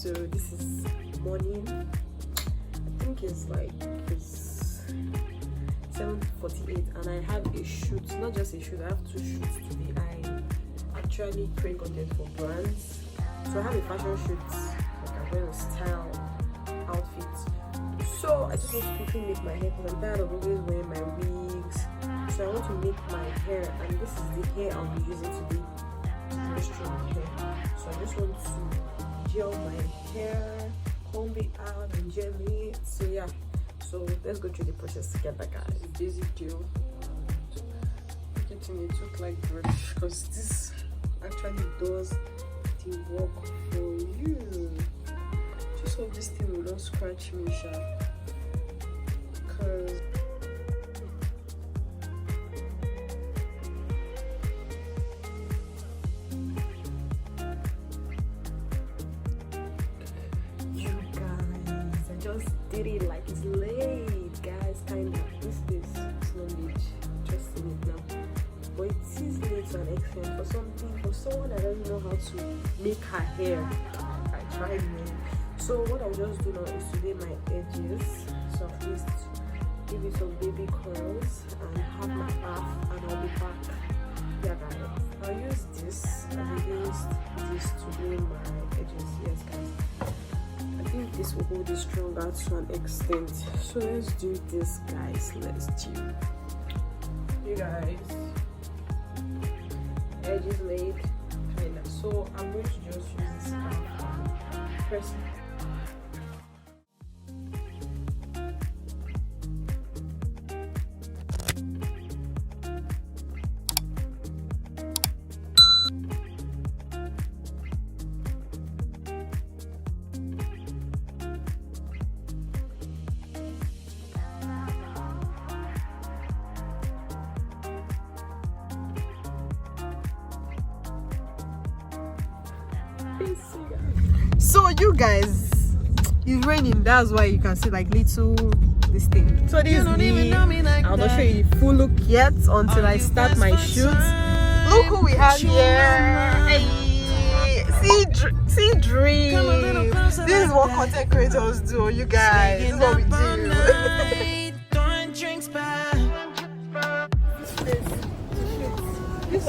So this is morning. I think it's 7:48, and I have a shoot. Not just a shoot, I have 2 shoots today. I actually create content for brands. So I have a fashion shoot, like I'm going to style outfits. So I just want to quickly make my hair because I'm tired of always wearing my wigs. So I want to make my hair, and this is the hair I'll be using today. Very strong hair. So I just want to gel my hair, comb it out and gel it. So yeah, so let's go through the process together, guys. Basic gel. Make it look like brush because this actually does the work for you. Just hope this thing will not scratch me sharp, because you guys, I just did it like it's late, guys. Kind of. This is not late, just in it now. But it is late to an extent for someone that doesn't know how to make her hair. I tried, man. So what I'll just do now is to lay my edges, so at least give it some baby curls and have my bath, and I'll be back. Yeah, guys, I'll use this and against this to lay my edges. Yes, guys, I think this will hold it stronger to an extent. So let's do this, guys. Let's do. You guys, edges laid, kind of. So I'm going to just use this press. So you guys, it's raining, that's why you can see like little this thing. So this is me. I'll not show you the full look yet until I start my shoot. Look who we have here. Hey, see dreams. This is what content creators do, you guys. This is what we do. This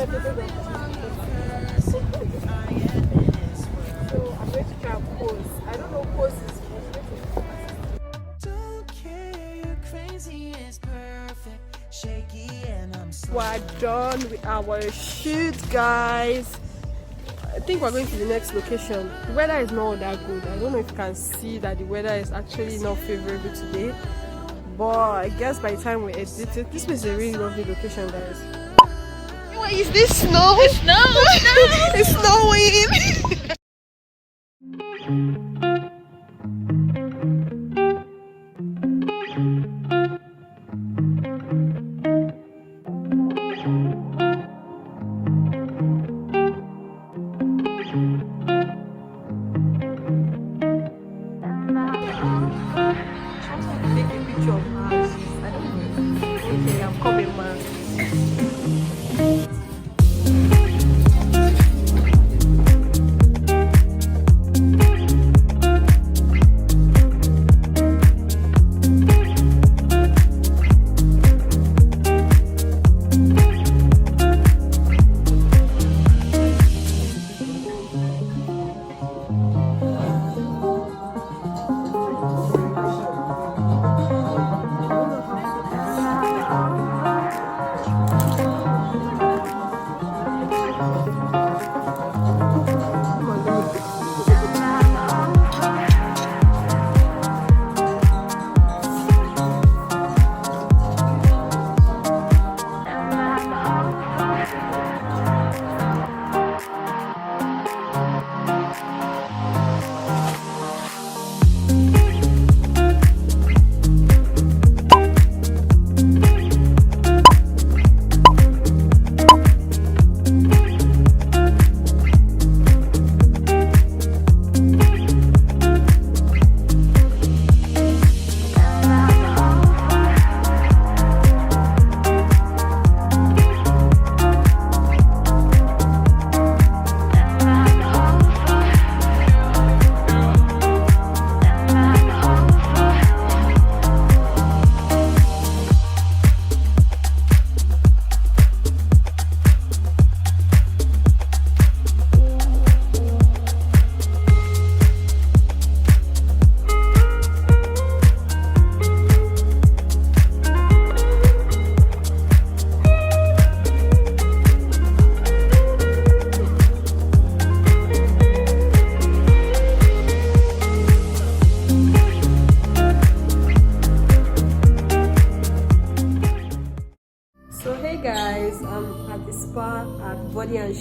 So I'm going to try pose. I don't know pose is we're done with our shoot, guys. I think we're going to the next location. The weather is not that good. I don't know if you can see that the weather is actually not favorable today, but I guess by the time we edit it, this is a really lovely location, guys. Wait, is this snow? It's snow! It's snowing!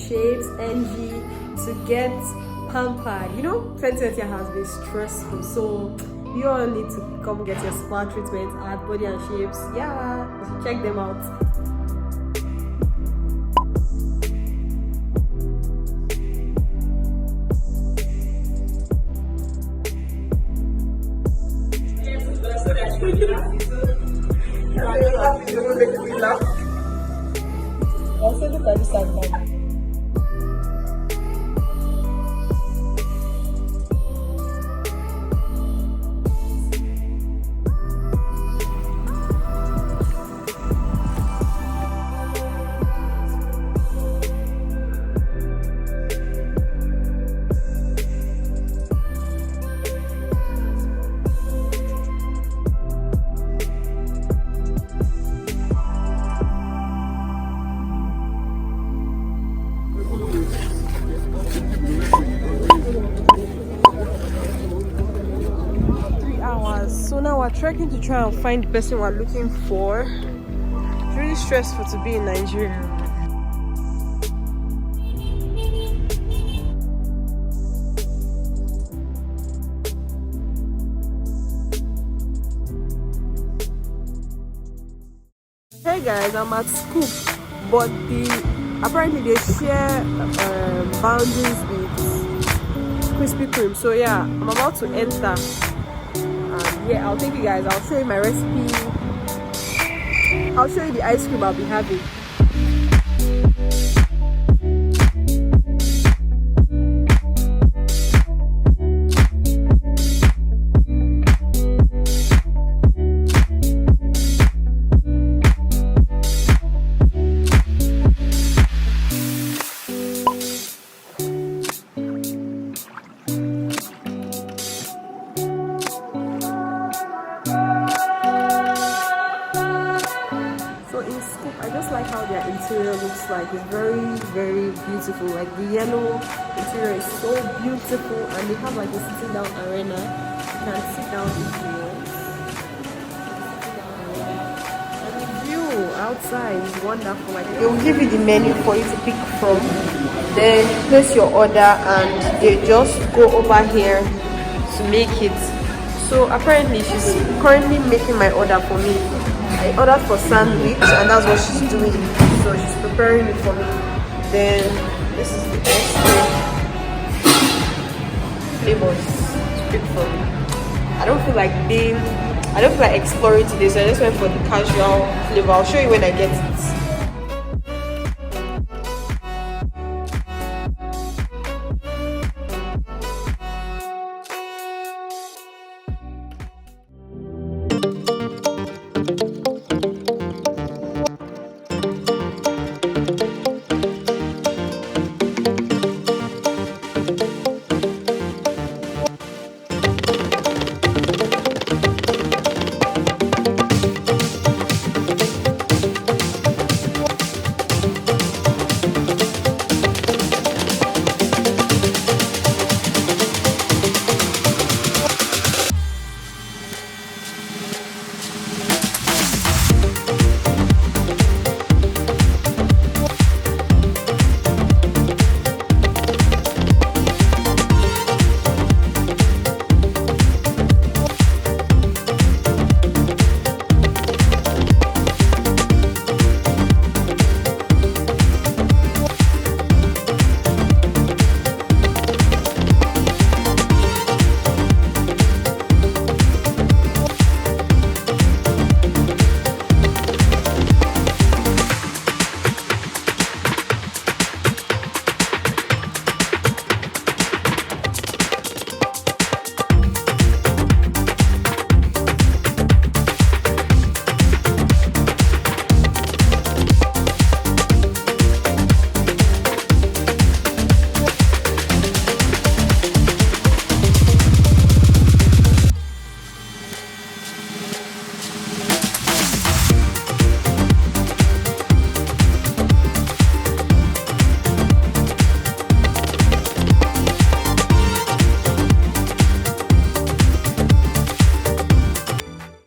shades, NG, to get pampered. You know, 2020 has been stressful, so you all need to come get your spa treatment at Body and Shapes. Yeah, you should check them out. Also look at this side. So now we're trekking to try and find the person we're looking for. It's really stressful to be in Nigeria. Hey guys, I'm at Scoop, but apparently they share boundaries with Krispy Kreme. So yeah, I'm about to enter. Yeah, I'll take you guys. I'll show you my recipe. I'll show you the ice cream I'll be having. Interior looks like it's very, very beautiful. Like the yellow interior is so beautiful, and they have like a sitting down arena. You can sit down if you want. And the view outside is wonderful. Like they will give you the menu for you to pick from, then place your order, and they just go over here to make it. So apparently she's currently making my order for me. I ordered for sandwich, and that's what she's doing. So she's preparing it for me. Then this is the ice cream flavors to pick from. I don't feel like exploring today, so I just went for the casual flavor. I'll show you when I get it.